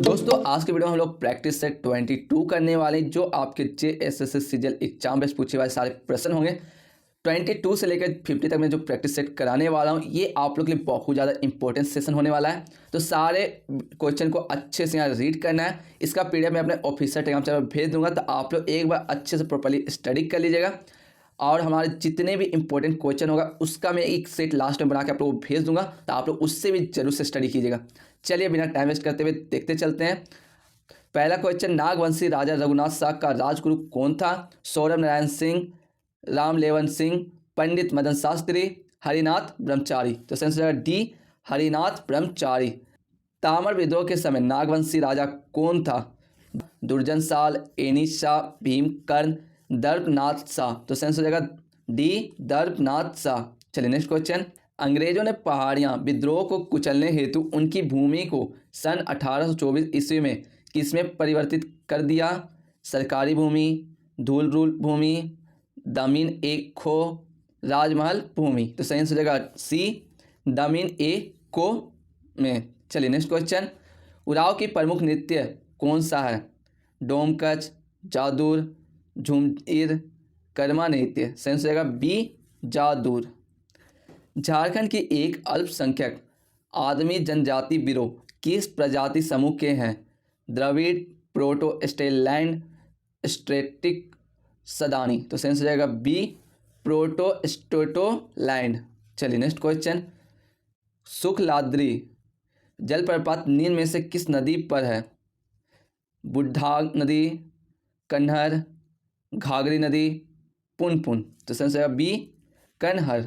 दोस्तों आज के वीडियो में हम लोग प्रैक्टिस सेट 22 करने वाले हैं, जो आपके जेएसएससी सीजीएल एग्जाम बेस्ड पूछे वाले सारे प्रश्न होंगे। 22 से लेकर 50 तक मैं जो प्रैक्टिस सेट कराने वाला हूं, ये आप लोग के लिए बहुत ज़्यादा इंपॉर्टेंट सेशन होने वाला है। तो सारे क्वेश्चन को अच्छे से यहाँ रीड करना है। इसका पीडीएफ मैं अपने ऑफिशियल टेलीग्राम चैनल पर भेज दूंगा, तो आप लोग एक बार अच्छे से प्रॉपर्ली स्टडी कर लीजिएगा। और हमारे जितने भी इंपॉर्टेंट क्वेश्चन होगा उसका मैं एक सेट लास्ट में बना के आप लोगों को भेज दूंगा, तो आप लोग उससे भी जरूर से स्टडी कीजिएगा। चलिए बिना टाइम वेस्ट करते हुए देखते चलते हैं। पहला क्वेश्चन, नागवंशी राजा रघुनाथ शाह का राजगुरु कौन था? सौरभ नारायण सिंह, रामलेवन सिंह, पंडित मदन शास्त्री, हरिनाथ ब्रह्मचारी। तो सेंस हो जाएगा डी, हरिनाथ ब्रह्मचारी। तामर विद्रोह के समय नागवंशी राजा कौन था? दुर्जन साल, एनिस शाह, भीमकर्ण, दर्पनाथ शाह। तो सेंस हो जाएगा डी, दर्पनाथ शाह। चलिए नेक्स्ट क्वेश्चन, अंग्रेजों ने पहाड़ियाँ विद्रोह को कुचलने हेतु उनकी भूमि को सन 1824 ईस्वी में किसमें परिवर्तित कर दिया? सरकारी भूमि, धूल भूमि, जमीन ए खो, राजमहल भूमि। तो सेंस हो जाएगा सी, जमीन ए को में। चलिए नेक्स्ट क्वेश्चन, उराव की प्रमुख नृत्य कौन सा है? डोमकच, जादूर, झुमर, कर्मा नृत्य। सेंस हो जाएगा बी, जादूर। झारखंड की एक अल्पसंख्यक आदमी जनजाति गिरोह किस प्रजाति समूह के हैं? Dravid, proto स्टेलैंड, strategic, Sadani. तो सेंस हो जाएगा बी, प्रोटो स्टेटोलैंड। चलिए नेक्स्ट क्वेश्चन, सुखलाद्री जलप्रपात निम्न में से किस नदी पर है? बुढ़ाग नदी, कन्हर, घाघरी नदी, पुनपुन। तो सेंस हो जाएगा बी, कन्हर।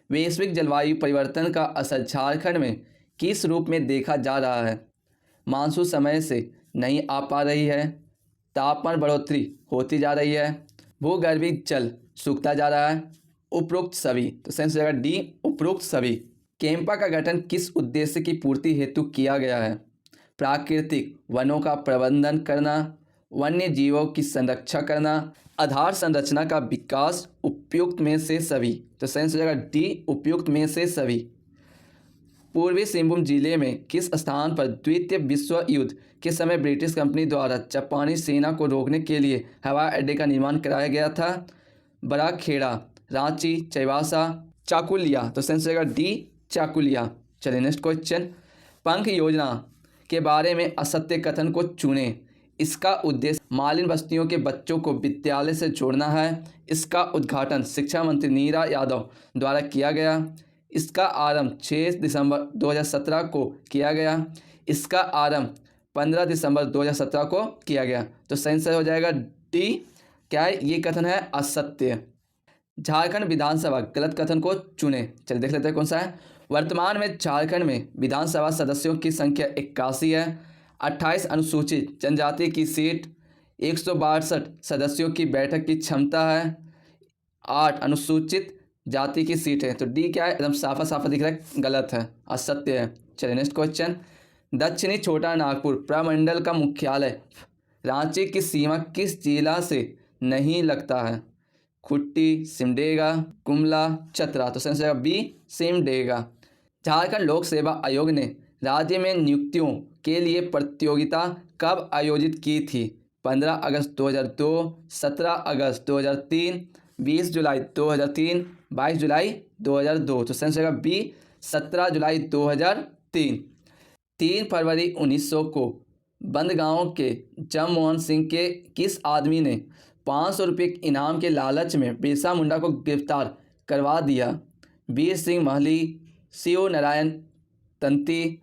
वैश्विक जलवायु परिवर्तन का असर झारखंड में किस रूप में देखा जा रहा है? मानसून समय से नहीं आ पा रही है, तापमान बढ़ोतरी होती जा रही है, भूगर्भीय जल सूखता जा रहा है, उपरोक्त सभी। तो सेंस हो जाएगा डी, उपरोक्त सभी। कैंपा का गठन किस उद्देश्य की पूर्ति हेतु किया गया है? प्राकृतिक वनों का प्रबंधन करना, वन्य जीवों की संरक्षा करना, आधार संरचना का विकास, उपयुक्त में से सभी। तो सेंस हो जाएगा डी, उपयुक्त में से सभी। पूर्वी सिंहभूम जिले में किस स्थान पर द्वितीय विश्व युद्ध के समय ब्रिटिश कंपनी द्वारा जापानी सेना को रोकने के लिए हवाई अड्डे का निर्माण कराया गया था? बड़ा खेड़ा, रांची, चाईबासा, चाकुलिया। तो सेंस हो जाएगा डी, चाकुलिया। चलिए नेक्स्ट क्वेश्चन, पंख योजना के बारे में असत्य कथन को चुनें। इसका उद्देश्य मालिन बस्तियों के बच्चों को विद्यालय से जोड़ना है। इसका उद्घाटन शिक्षा मंत्री नीरा यादव द्वारा किया गया। इसका आरंभ 6 दिसंबर 2017 को किया गया। इसका आरंभ 15 दिसंबर 2017 को किया गया। तो सही से हो जाएगा डी, क्या है ये कथन है असत्य। झारखंड विधानसभा गलत कथन को चुने। चलिए देख लेते हैं कौन सा है। वर्तमान में झारखंड में विधानसभा सदस्यों की संख्या 81 है। 28 अनुसूचित जनजाति की सीट, 162 सदस्यों की बैठक की क्षमता है, 8 अनुसूचित जाति की सीट है। तो डी क्या है, एकदम साफा साफा दिख रहा है, गलत है, असत्य है। चलिए नेक्स्ट क्वेश्चन, दक्षिणी छोटा नागपुर प्रमंडल का मुख्यालय रांची की सीमा किस जिला से नहीं लगता है? खुट्टी, सिमडेगा, गुमला, चतरा। तो सेंस बी, सिमडेगा। झारखंड लोक सेवा आयोग ने राज्य में नियुक्तियों के लिए प्रतियोगिता कब आयोजित की थी? 15 अगस्त 2002, 17 अगस्त 2003, 20 जुलाई 2003, 22 जुलाई 2002। तो सेंस होगा बी, 17 जुलाई 2003। 3 फरवरी 1900 को बंदगांव के जगमोहन सिंह के किस आदमी ने 500 रुपये इनाम के लालच में बिरसा मुंडा को गिरफ्तार करवा दिया? वीर सिंह महली, शिव नारायण तंती,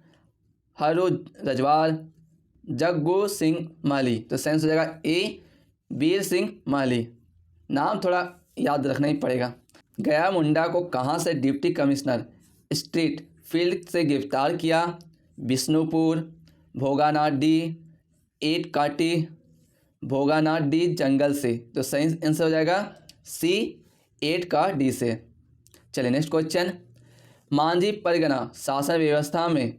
हरु रजवार, जग्गू सिंह महली। तो सेंस हो जाएगा ए, वीर सिंह महली। नाम थोड़ा याद रखना ही पड़ेगा। गया मुंडा को कहाँ से डिप्टी कमिश्नर स्ट्रीट फील्ड से गिरफ्तार किया? बिष्णुपुर, भोगानाडी, एट काटी, भोगानाडी जंगल से। तो सही आंसर हो जाएगा सी, 8 का डी से। चलिए नेक्स्ट क्वेश्चन, मांझी परगना शासन व्यवस्था में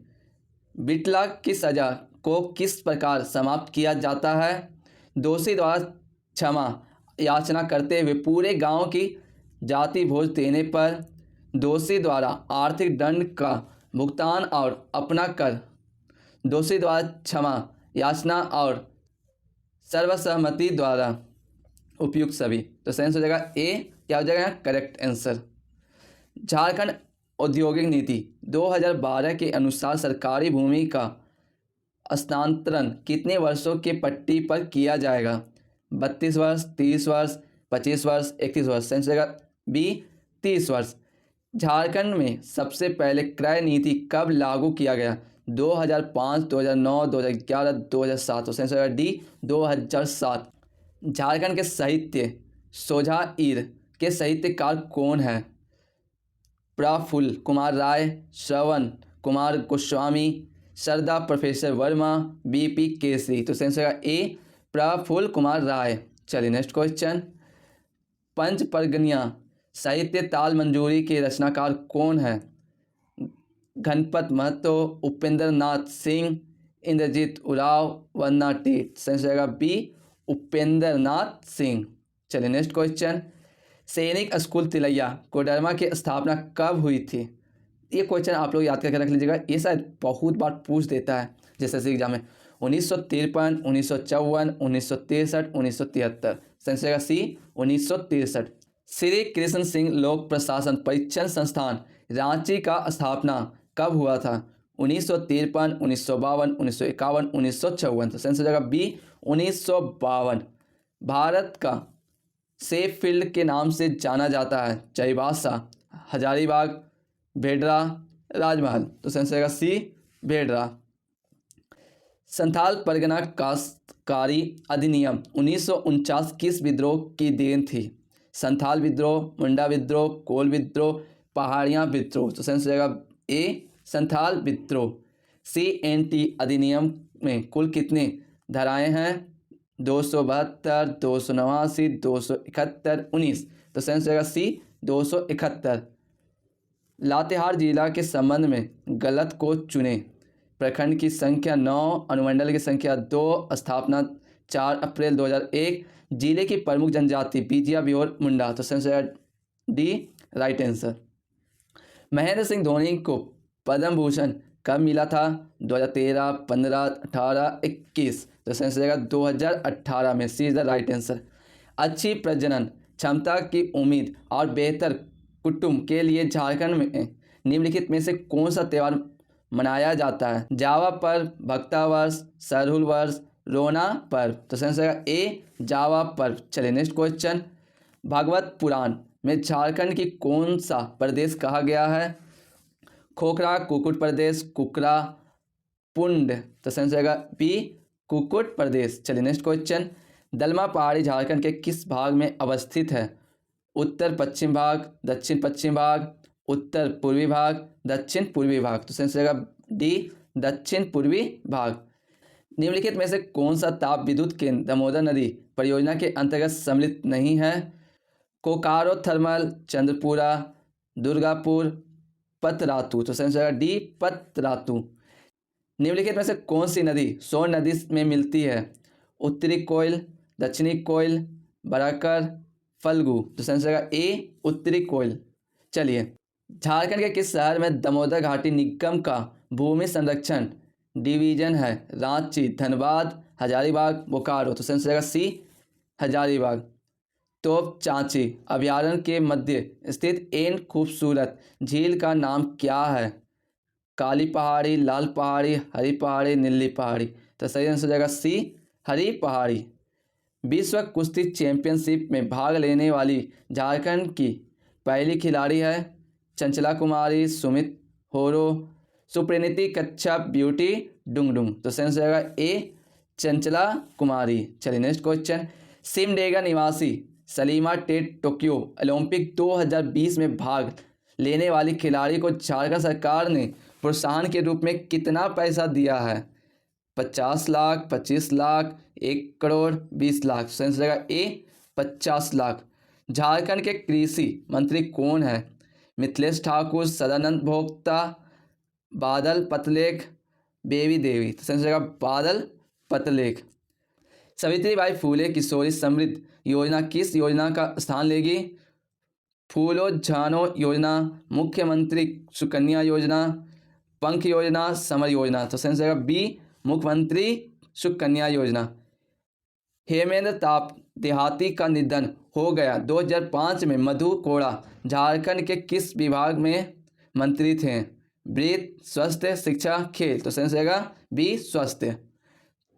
बिटला की सजा को किस प्रकार समाप्त किया जाता है? दोषी द्वारा क्षमा याचना करते हुए पूरे गांव की जाति भोज देने पर, दोषी द्वारा आर्थिक दंड का भुगतान और अपना कर दोषी द्वारा क्षमा याचना और सर्वसहमति द्वारा उपयुक्त सभी। तो सही आंसर हो जाएगा ए, क्या हो जाएगा करेक्ट आंसर। झारखंड औद्योगिक नीति 2012 के अनुसार सरकारी भूमि का हस्तांतरण कितने वर्षों के पट्टी पर किया जाएगा? 32 वर्ष, 30 वर्ष, 25 वर्ष, 31 वर्ष। सही आंसर हो जाएगा बी 30 वर्ष। झारखंड में सबसे पहले क्रय नीति कब लागू किया गया? 2005, 2009, 2011, 2007। तो सही आंसर हो जाएगा डी 2007। झारखंड के साहित्य सोझा ईर के साहित्यकार कौन है? प्रफुल्ल कुमार राय, श्रवण कुमार गोस्वामी, सरदा प्रोफेसर वर्मा, बीपी केसरी। तो सही आंसर होगा ए प्रफुल्ल कुमार राय। चलिए नेक्स्ट क्वेश्चन। पंच परगनिया साहित्य ताल मंजूरी के रचनाकार कौन है? गणपत महतो, उपेंद्र नाथ सिंह, इंद्रजीत उराव, वंदना टेट। सही आंसर होगा बी उपेंद्र नाथ सिंह। चलिए नेक्स्ट क्वेश्चन। सैनिक स्कूल तिलैया कोडरमा की स्थापना कब हुई थी? ये क्वेश्चन आप लोग याद करके रख लीजिएगा, ये शायद बहुत बार पूछ देता है जैसे एग्जाम में। 1953, 1954, 1963, 1973। सही आंसर होगा सी 1963। श्री कृष्ण सिंह लोक प्रशासन परीक्षण संस्थान रांची का स्थापना कब हुआ था? 1953, 1952, 1951, 1954। तो सही आंसर हो जाएगा बी 1952। भारत का सेफ फील्ड के नाम से जाना जाता है? चाईबासा, हजारीबाग, भेड़रा, राजमहल। तो सही आंसर होगा सी भेड़रा। संथाल परगना काश्तकारी अधिनियम 1949 किस विद्रोह की देन थी? संथाल विद्रोह, मुंडा विद्रोह, कोल विद्रोह, पहाड़ियाँ विद्रोह। तो सही आंसर हो जाएगा ए संथाल विद्रोह। CNT अधिनियम में कुल कितने धाराएं हैं? 272, 289, 271, 19। तो सही आंसर होगा सी 271। लातेहार जिला के संबंध में गलत को चुने। प्रखंड की संख्या 9, अनुमंडल की संख्या 2, स्थापना 4 अप्रैल 2001, जिले की प्रमुख जनजाति बीजिया, बिहोर, मुंडा। तो सही आंसर होगा D right answer. Mahendra Singh Dhoni को पद्म भूषण कब मिला था? 2013, 15, 18, 21। तो सही आंसर हो जाएगा 2018 में। सी इज द राइट आंसर। अच्छी प्रजनन क्षमता की उम्मीद और बेहतर कुटुंब के लिए झारखंड में निम्नलिखित में से कौन सा त्यौहार मनाया जाता है? जावा पर्व, भक्ता वर्ष, सरहुल वर्ष, रोना पर्व। तो सही आंसर होगा ए जावा पर्व। चलिए नेक्स्ट क्वेश्चन। भागवत पुराण में झारखंड की कौन सा प्रदेश कहा गया है? खोखरा, कुकुट प्रदेश, कुकरा, पुंड। तो सही आंसर होगा बी कुकुट प्रदेश। चलिए नेक्स्ट क्वेश्चन। दलमा पहाड़ी झारखंड के किस भाग में अवस्थित है? उत्तर पश्चिम भाग, दक्षिण पश्चिम भाग, उत्तर पूर्वी भाग, दक्षिण पूर्वी भाग। तो सही आंसर होगा डी दक्षिण पूर्वी भाग। निम्नलिखित में से कौन सा ताप विद्युत केंद्र दामोदर नदी परियोजना के अंतर्गत सम्मिलित नहीं है? कोकारो थर्मल, चंद्रपुरा, दुर्गापुर, पतरातू। तो सही आंसर होगा डी पतरातू। निम्नलिखित में से कौन सी नदी सोन नदी में मिलती है? उत्तरी कोयल, दक्षिणी कोयल, बराकर, फल्गु। तो सही आंसर होगा ए उत्तरी कोयल। चलिए, झारखंड के किस शहर में दामोदर घाटी निगम का भूमि संरक्षण डिवीजन है? रांची, धनबाद, हजारीबाग, बोकारो। तो सही आंसर होगा सी हजारीबाग। तोप चांची अभयारण्य के मध्य स्थित इन खूबसूरत झील का नाम क्या है? काली पहाड़ी, लाल पहाड़ी, हरी पहाड़ी, नीली पहाड़ी। तो सही आंसर हो जाएगा सी हरी पहाड़ी। विश्व कुश्ती चैंपियनशिप में भाग लेने वाली झारखंड की पहली खिलाड़ी है? चंचला कुमारी, सुमित होरो, सुप्रीति कच्छप, ब्यूटी डुंगडुंग। तो सही आंसर हो जाएगा ए चंचला कुमारी। चलिए नेक्स्ट क्वेश्चन। सिमडेगा निवासी सलीमा टेट टोक्यो ओलंपिक 2020 में भाग लेने वाली खिलाड़ी को झारखंड सरकार ने प्रोत्साहन के रूप में कितना पैसा दिया है? 50 लाख, 25 लाख, 1 करोड़, 20 लाख। सही आंसर होगा ए 50 लाख। झारखंड के कृषि मंत्री कौन है? मिथिलेश ठाकुर, सदानंद भोक्ता, बादल पत्रलेख, बेबी देवी। तो सही आंसर होगा बादल पत्रलेख। सावित्रीबाई फूले किशोरी समृद्धि योजना किस योजना का स्थान लेगी? फूलो झानो योजना, मुख्यमंत्री सुकन्या योजना, पंख योजना, समर योजना। तो सेंस रहेगा बी, मुख्यमंत्री सुकन्या योजना। हेमेंद्र ताप देहाती का निधन हो गया। 2005 में मधु कोड़ा झारखंड के किस विभाग में मंत्री थे? वित्त, स्वास्थ्य, शिक्षा, खेल। तो सेंस रहेगा बी, स्वास्थ्य।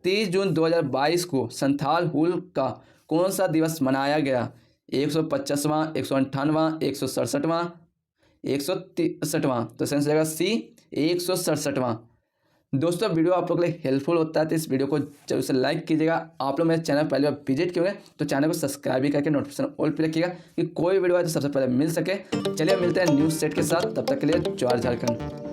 30 जून 2022 को संथाल हुल का कौन सा दिवस मनाया गया? 150वां, 158वां, 167वां, 163वां। तो सेंस रहेगा सी, 167वां। दोस्तों वीडियो आप लोग के लिए हेल्पफुल होता है तो इस वीडियो को जरूर से लाइक कीजिएगा। आप लोग मेरे चैनल पहले बार विजिट किए तो चैनल को सब्सक्राइब भी करके नोटिफिकेशन ऑल पे रखिएगा कि कोई वीडियो आए तो सबसे पहले मिल सके। चलिए मिलते हैं न्यूज़ सेट के साथ, तब तक के लिए जय झारखंड।